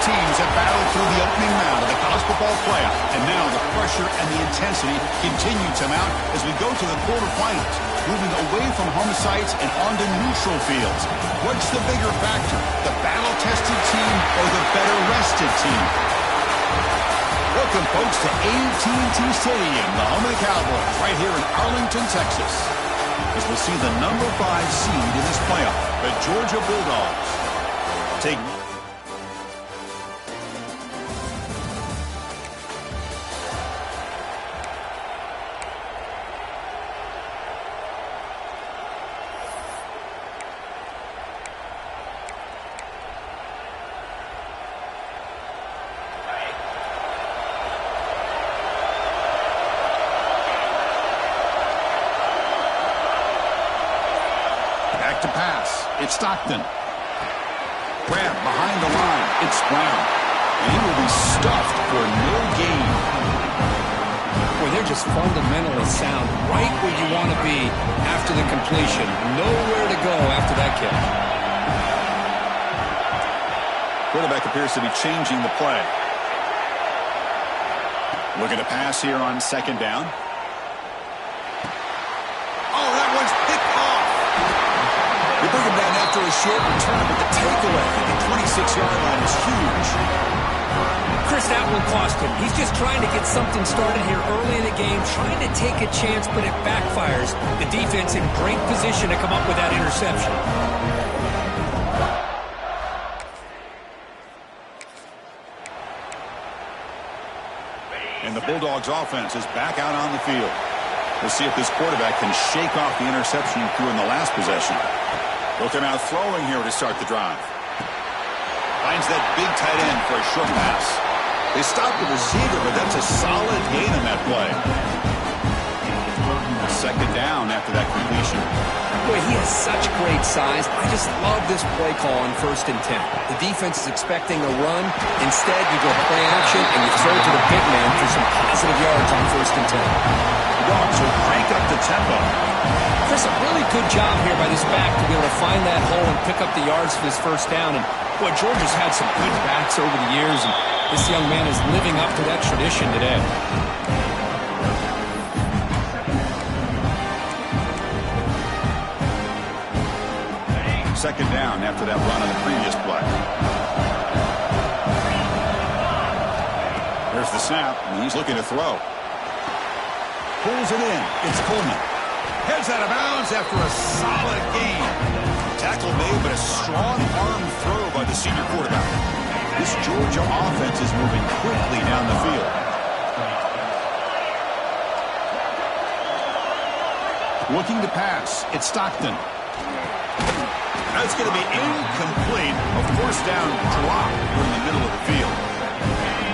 teams have battled through the opening round of the college football playoff, and now the pressure and the intensity continue to mount as we go to the quarterfinals, moving away from home sites and onto neutral fields. What's the bigger factor, the battle-tested team or the better-rested team? Welcome, folks, to AT&T Stadium, the home of the Cowboys, right here in Arlington, Texas, as we'll see the number 5 seed in this playoff, the Georgia Bulldogs. Take to pass. It's Stockton. Grab behind the line. It's Brown. And he will be stuffed for no gain. Boy, they're just fundamentally sound right where you want to be after the completion. Nowhere to go after that kick. Quarterback appears to be changing the play. Looking to pass here on second down. Oh, that one's picked off. They bring him down after a short return, but the takeaway at the 26-yard line is huge. Chris, that one cost him. He's just trying to get something started here early in the game, trying to take a chance, but it backfires. The defense in great position to come up with that interception. And the Bulldogs offense is back out on the field. We'll see if this quarterback can shake off the interception he threw in the last possession. They'll come out throwing here to start the drive. Finds that big tight end for a short pass. They stop the receiver, but that's a solid gain on that play. Second down after that completion. Boy, he has such great size. I just love this play call on 1st and 10. The defense is expecting a run. Instead, you go play action, and you throw to the big man for some positive yards on 1st and 10. The Dogs will crank up the tempo. Chris, a really good job here by this back to be able to find that hole and pick up the yards for this first down. And, boy, Georgia's had some good backs over the years, and this young man is living up to that tradition today. Second down after that run on the previous play. There's the snap, and he's looking to throw. Pulls it in. It's Coleman. Heads out of bounds after a solid gain. Tackle made, but a strong arm throw by the senior quarterback. This Georgia offense is moving quickly down the field. Looking to pass. It's Stockton. That's going to be incomplete. A first down drop in the middle of the field.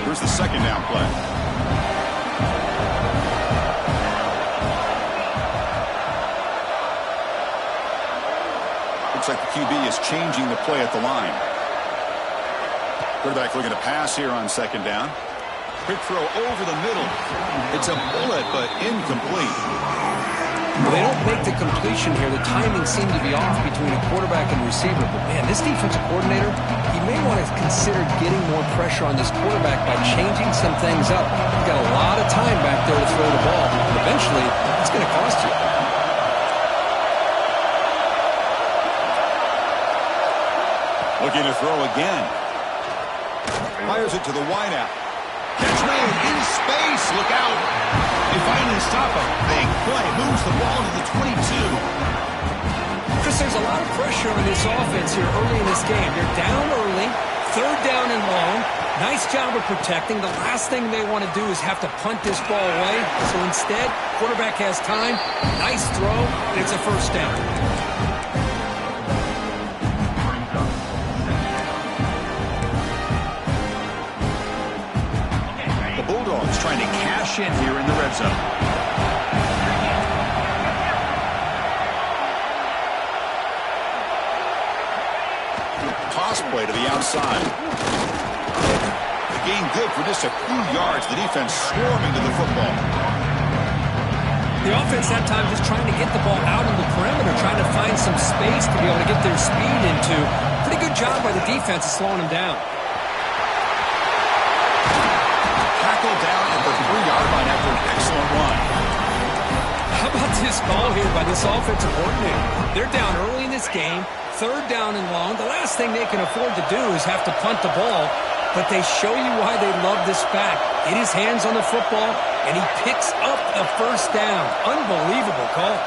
Here's the second down play. Looks like the QB is changing the play at the line. Quarterback looking to pass here on second down. Quick throw over the middle. It's a bullet, but incomplete. Well, they don't make the completion here. The timing seemed to be off between a quarterback and receiver. But, man, this defensive coordinator, he may want to consider getting more pressure on this quarterback by changing some things up. You've got a lot of time back there to throw the ball. And eventually, it's going to cost you. Looking to throw again. Fires it to the wideout. Catch made in space. Look out. They finally stop him. Big play. Moves the ball to the 22. Chris, there's a lot of pressure on this offense here early in this game. They're down early. Third down and long. Nice job of protecting. The last thing they want to do is have to punt this ball away. So instead, quarterback has time. Nice throw, and it's a first down. Trying to cash in here in the red zone. Toss play to the outside. The gain good for just a few yards. The defense swarming to the football. The offense that time just trying to get the ball out on the perimeter, trying to find some space to be able to get their speed into. Pretty good job by the defense of slowing them down. this call here by this offensive coordinator? They're down early in this game, third down and long. The last thing they can afford to do is have to punt the ball, but they show you why they love this back. Get his hands on the football, and he picks up the first down. Unbelievable call.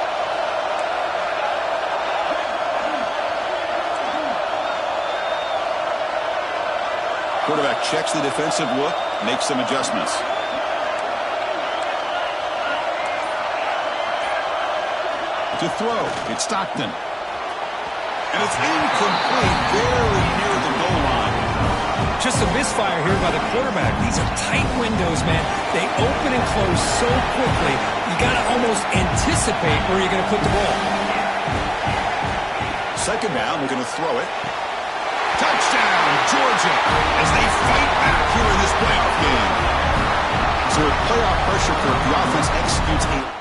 Quarterback checks the defensive look, makes some adjustments. To throw, it's Stockton. And it's incomplete, very near the goal line. Just a misfire here by the quarterback. These are tight windows, man. They open and close so quickly, you got to almost anticipate where you're going to put the ball. Second down, we're going to throw it. Touchdown, Georgia, as they fight back here in this playoff game. So with playoff pressure, Kirk, the offense executes a...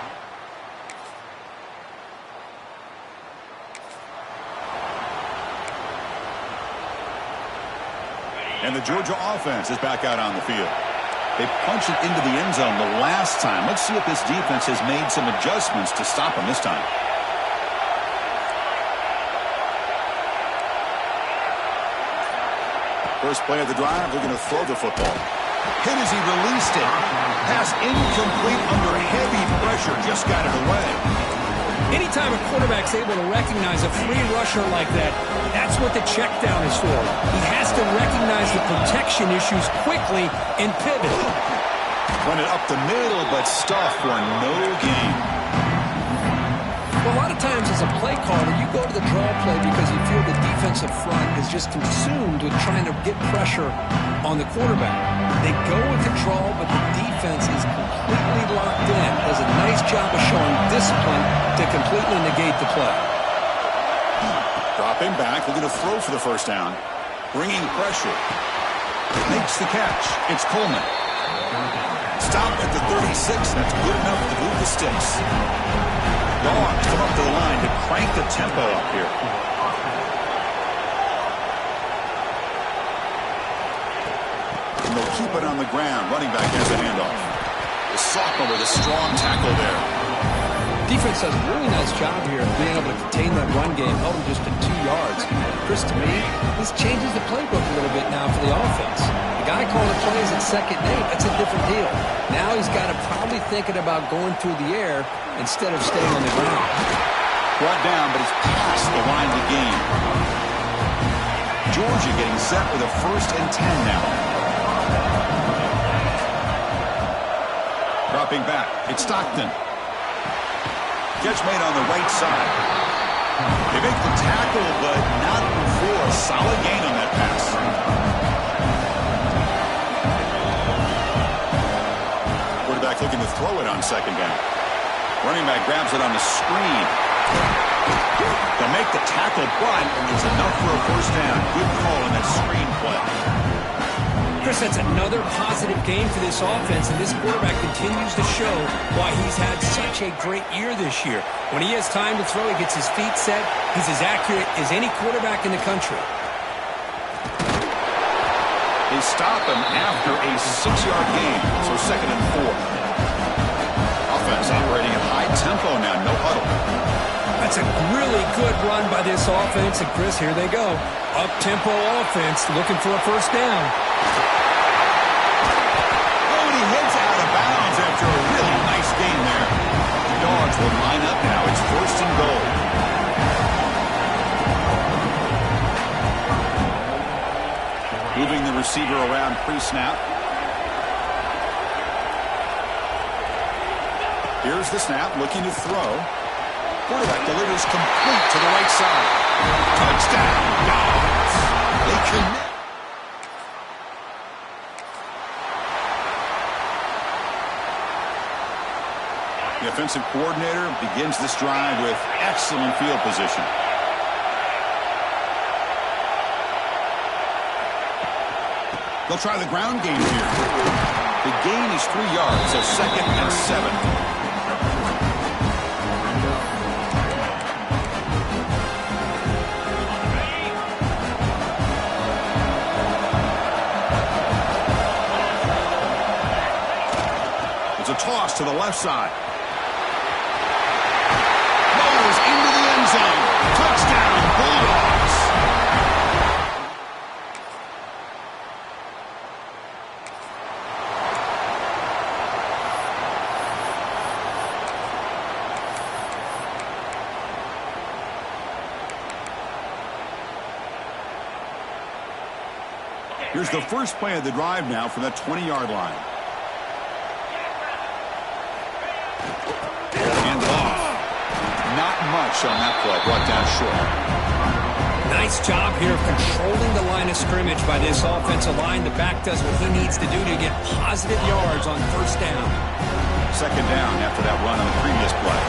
And the Georgia offense is back out on the field. They punch it into the end zone the last time. Let's see if this defense has made some adjustments to stop them this time. First play of the drive, they're going to throw the football. Hit as he released it. Pass incomplete under heavy pressure. Just got it away. Anytime a quarterback's able to recognize a free rusher like that, that's what the check down is for. He has to recognize the protection issues quickly and pivot. Run it up the middle, but stuffed for no gain. Well, a lot of times as a play caller, you go to the draw play because you feel the defensive front is just consumed with trying to get pressure on the quarterback. They go with the draw, but the defense is completely locked in. Does a nice job of showing discipline to completely negate the play. Dropping back, they're going to throw for the first down. Bringing pressure. Makes the catch. It's Coleman. Stop at the 36. That's good enough to move the sticks. Dogs come up to the line to crank the tempo up here. And they'll keep it on the ground. Running back has a handoff. The sophomore with a strong tackle there. Defense does a really nice job here of being able to contain that run game, held him just to 2 yards. Chris, to me, this changes the playbook a little bit now for the offense. The guy calling the plays at 2nd and 8, that's a different deal. Now he's got to probably thinking about going through the air instead of staying on the ground. Brought down, but he's past the line of the game. Georgia getting set with a 1st and 10 now. Dropping back, it's Stockton. Catch made on the right side. They make the tackle, but not before a solid gain on that pass. Quarterback looking to throw it on 2nd down. Running back grabs it on the screen. They'll make the tackle, but it's enough for a 1st down. Good call on that screen play. Chris, that's another positive game for this offense, and this quarterback continues to show why he's had such a great year this year. When he has time to throw, he gets his feet set. He's as accurate as any quarterback in the country. They stop him after a 6-yard gain, so 2nd and 4. Offense operating at high tempo now, no huddle. That's a really good run by this offense, and Chris, here they go. Up-tempo offense looking for a 1st down. Heads out of bounds after a really nice game there. The Dogs will line up now. It's 1st and goal. Moving the receiver around pre-snap. Here's the snap, looking to throw. Quarterback delivers complete to the right side. Touchdown, Dogs. They connect. The offensive coordinator begins this drive with excellent field position. They'll try the ground game here. The gain is 3 yards, so 2nd and 7. It's a toss to the left side. Here's the first play of the drive now from that 20-yard line. Hand off. Not much on that play. Brought down short. Nice job here of controlling the line of scrimmage by this offensive line. The back does what he needs to do to get positive yards on first down. Second down after that run on the previous play.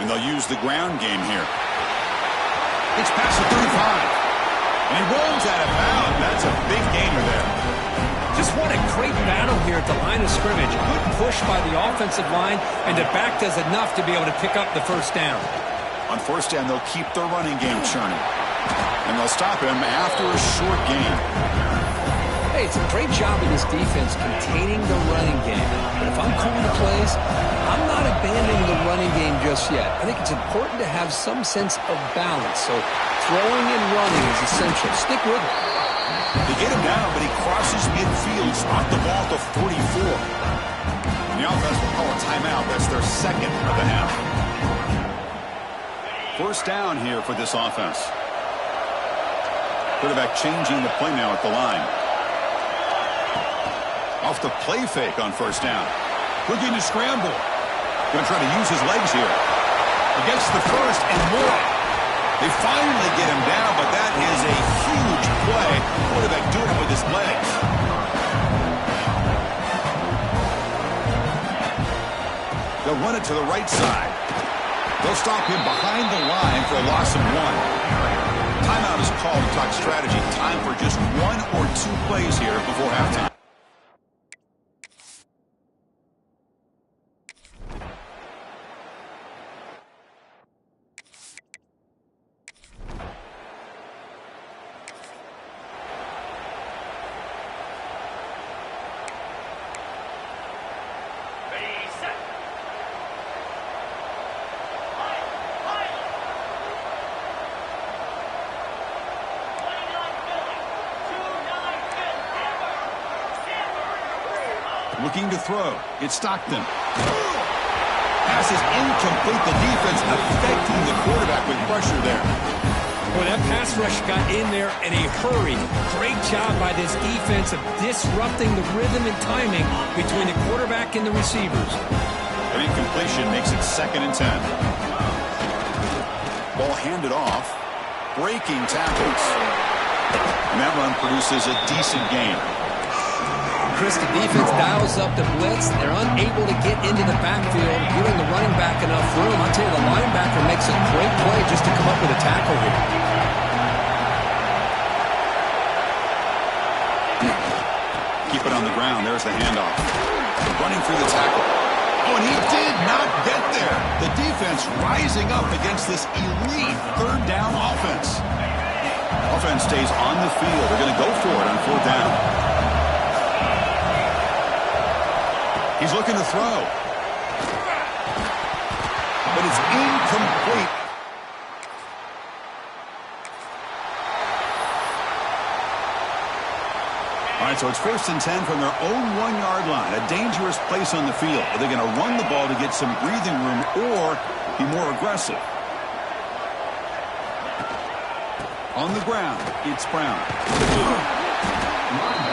And they'll use the ground game here. It's past the 35. And he rolls out of bounds. That's a big gainer there. Just what a great battle here at the line of scrimmage. Good push by the offensive line, and the back does enough to be able to pick up the first down. On first down, they'll keep their running game churning. And they'll stop him after a short gain. Hey, it's a great job of this defense containing the running game. But if I'm calling the plays, I'm not abandoning the running game just yet. I think it's important to have some sense of balance. So throwing and running is essential. Stick with it. They get him down, but he crosses midfield, spot the ball to 44. And the offense will call a timeout. That's their second of the half. First down here for this offense. Quarterback changing the play now at the line. Off the play fake on first down. Looking to scramble. Going to try to use his legs here. Against the first and more. They finally get him down, but that is a huge play. Quarterback doing it with his legs. They'll run it to the right side. They'll stop him behind the line for a loss of 1. Timeout is called to talk strategy. Time for just 1 or 2 plays here before halftime. Looking to throw. It's Stockton. Pass is incomplete. The defense affecting the quarterback with pressure there. Well, that pass rush got in there in a hurry. Great job by this defense of disrupting the rhythm and timing between the quarterback and the receivers. An incompletion makes it 2nd and 10. Ball handed off. Breaking tackles. And that run produces a decent gain. Chris, the defense dials up the blitz. They're unable to get into the backfield, giving the running back enough room. I'll tell you, the linebacker makes a great play just to come up with a tackle here. Keep it on the ground. There's the handoff. Running through the tackle. Oh, and he did not get there. The defense rising up against this elite third down offense. Offense stays on the field. They're going to go for it on 4th down. He's looking to throw. But it's incomplete. All right, so it's 1st and 10 from their own 1-yard line. A dangerous place on the field. Are they going to run the ball to get some breathing room or be more aggressive? On the ground, it's Brown.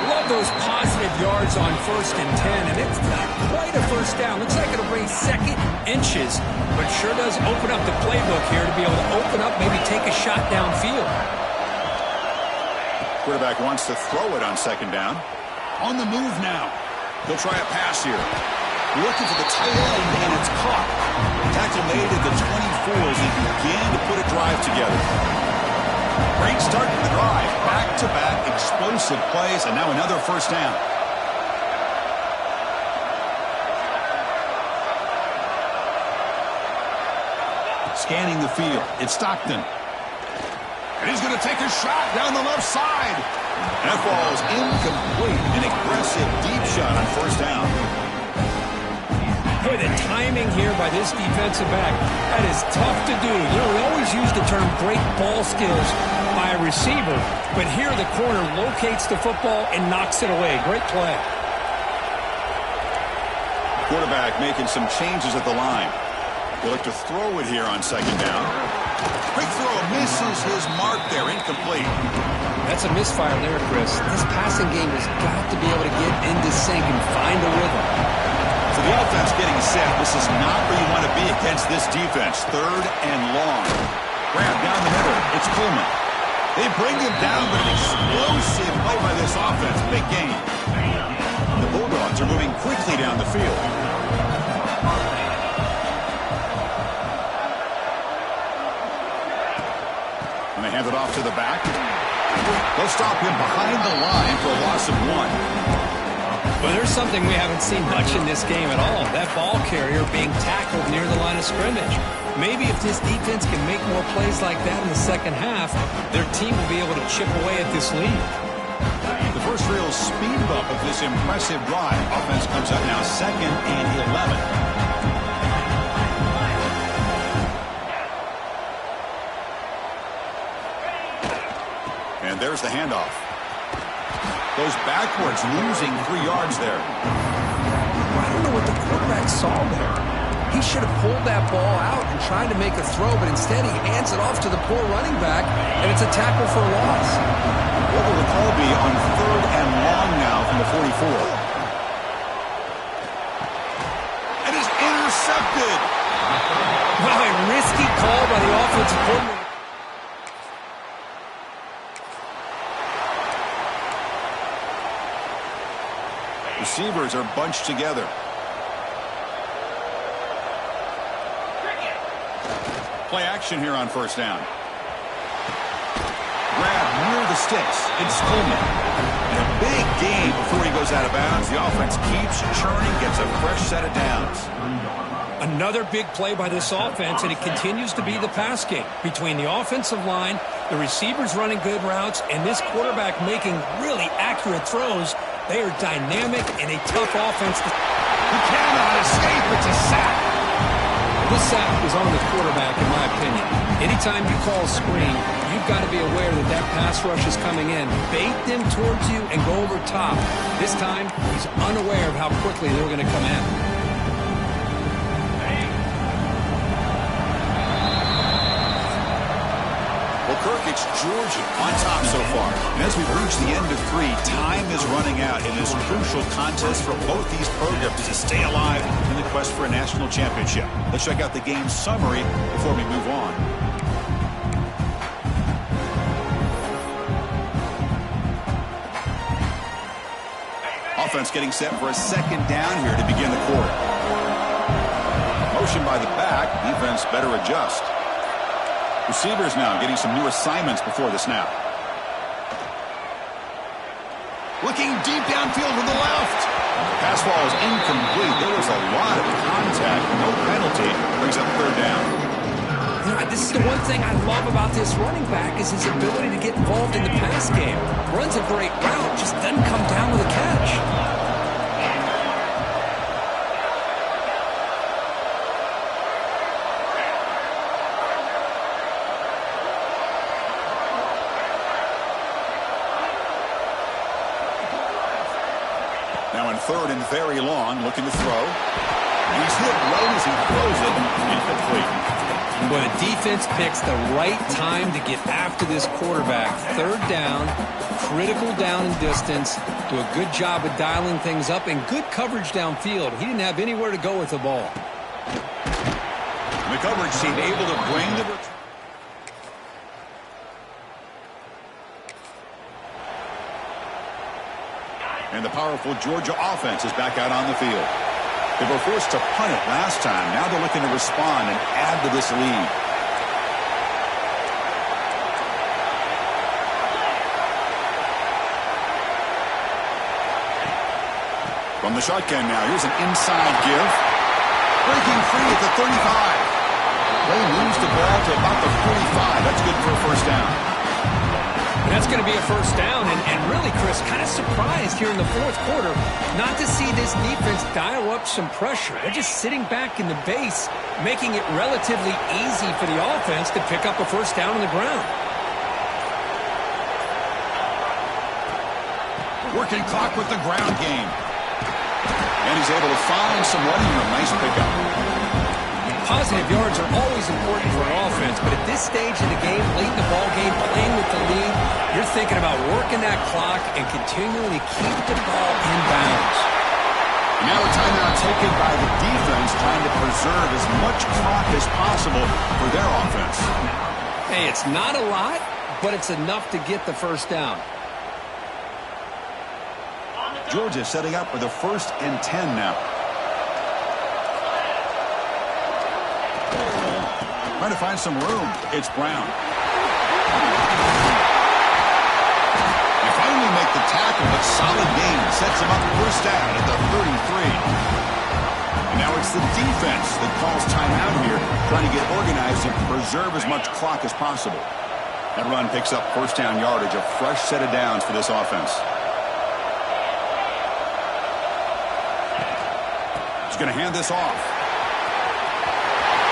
Love those positive yards on 1st and 10, and it's not quite a first down. Looks like it'll bring 2nd inches, but sure does open up the playbook here to be able to open up, maybe take a shot downfield. Quarterback wants to throw it on 2nd down. On the move now. He'll try a pass here. Looking for the tight end, and it's caught. Tackle made at the 24 as they begin to put a drive together. Great start to the drive. Back-to-back explosive plays, and now another first down. Scanning the field. It's Stockton. And he's going to take a shot down the left side. And that ball is incomplete. An aggressive deep shot on first down. Boy, the timing here by this defensive back, that is tough to do. You know, we always use the term great ball skills by a receiver, but here the corner locates the football and knocks it away. Great play. Quarterback making some changes at the line. They'll look to throw it here on 2nd down. Quick throw misses his mark there, incomplete. That's a misfire there, Chris. This passing game has got to be able to get into sync and find a rhythm. So the offense getting set. This is not where you want to be against this defense. 3rd and long. Grab down the middle. It's Coleman. They bring him down, but an explosive play by this offense. Big game. The Bulldogs are moving quickly down the field. And they hand it off to the back. They'll stop him behind the line for a loss of 1. Well, there's something we haven't seen much in this game at all. That ball carrier being tackled near the line of scrimmage. Maybe if this defense can make more plays like that in the second half, their team will be able to chip away at this lead. The first real speed bump of this impressive drive. Offense comes up now 2nd and 11. And there's the handoff. Goes backwards, losing 3 yards there. I don't know what the quarterback saw there. He should have pulled that ball out and tried to make a throw, but instead he hands it off to the poor running back, and it's a tackle for a loss. What will the call be on 3rd and long now from the 44? It is intercepted. Wow, a risky call by the offensive coordinator. Receivers are bunched together. Play action here on 1st down. Grab near the sticks. It's Coleman. And a big gain before he goes out of bounds. The offense keeps churning, gets a fresh set of downs. Another big play by this offense, and it continues to be the pass game. Between the offensive line, the receivers running good routes, and this quarterback making really accurate throws, they are dynamic and a tough offense. He cannot escape. It's a sack. This sack is on the quarterback, in my opinion. Anytime you call a screen, you've got to be aware that that pass rush is coming in. Bait them towards you and go over top. This time, he's unaware of how quickly they're going to come in. Well, Kirk, it's Georgia on top so far. And as we've reached the end of 3, time is running out in this crucial contest for both these programs to stay alive in the quest for a national championship. Let's check out the game summary before we move on. Offense getting set for a 2nd down here to begin the quarter. Motion by the back. Defense better adjust. Receivers now getting some new assignments before the snap. Looking deep downfield to the left. Pass ball is incomplete. There was a lot of contact. No penalty. Brings up 3rd down. You know, this is the one thing I love about this running back is his ability to get involved in the pass game. Runs a great route, just doesn't come down with a catch. Now in 3rd and very long, looking to throw. He's hit right as he throws it. Incomplete. But the defense picks the right time to get after this quarterback. 3rd down, critical down and distance. Do a good job of dialing things up and good coverage downfield. He didn't have anywhere to go with the ball. And the coverage team able to bring the... And the powerful Georgia offense is back out on the field. They were forced to punt it last time. Now they're looking to respond and add to this lead. From the shotgun now, here's an inside give. Breaking free at the 35. They lose the ball to about the 45. That's good for a 1st down. And that's going to be a 1st down. And really, Chris, kind of surprised here in the 4th quarter not to see this defense dial up some pressure. They're just sitting back in the base, making it relatively easy for the offense to pick up a 1st down on the ground. Working clock with the ground game. And he's able to find some running room. Nice pickup. Positive yards are always important for an offense, but at this stage of the game, late in the ball game, playing with the lead, you're thinking about working that clock and continuing to keep the ball in bounds. Now a timeout taken by the defense, trying to preserve as much clock as possible for their offense. Hey, it's not a lot, but it's enough to get the first down. Georgia setting up for the 1st and 10 now. Trying to find some room. It's Brown. They finally make the tackle, but solid gain. Sets him up first down at the 33. And now it's the defense that calls timeout here, trying to get organized and preserve as much clock as possible. That run picks up first down yardage, a fresh set of downs for this offense. He's going to hand this off.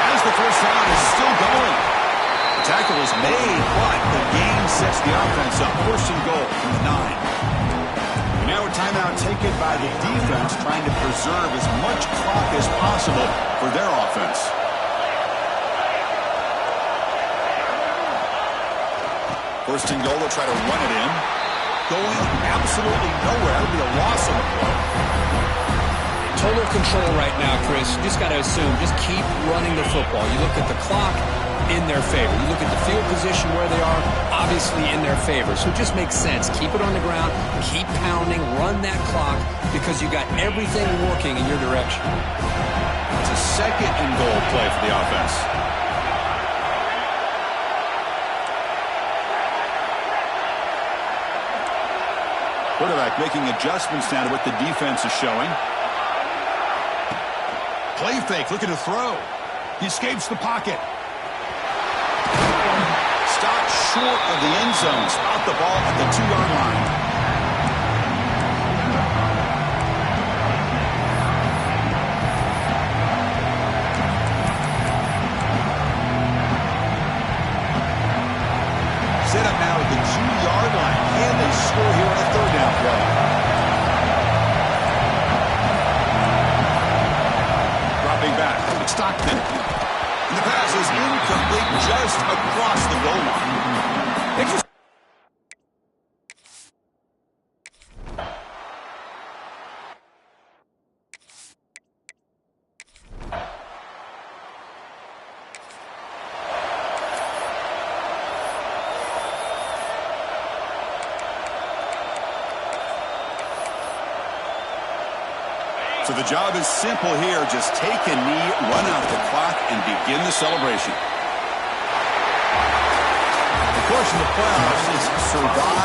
As the first down is still going. The tackle is made, but the gain sets the offense up. First and goal from the 9. And now a timeout taken by the defense, trying to preserve as much clock as possible for their offense. First and goal, they'll try to run it in. Going absolutely nowhere. It'll be a loss on the play. Total control right now, Chris. You just got to assume, just keep running the football. You look at the clock, in their favor. You look at the field position where they are, obviously in their favor. So it just makes sense. Keep it on the ground, keep pounding, run that clock, because you got everything working in your direction. It's a 2nd and goal play for the offense. Quarterback making adjustments now to what the defense is showing. Play fake, looking to throw. He escapes the pocket. Stopped short of the end zone. Spot the ball at the 2-yard line. Set up now at the 2-yard line. Can they score here on a 3rd down play? Dropping back. It's Stockton. And the pass is incomplete just across the goal line. So the job is simple here. Just take a knee, run out the clock, and begin the celebration. Of course, in the playoffs, it's survive.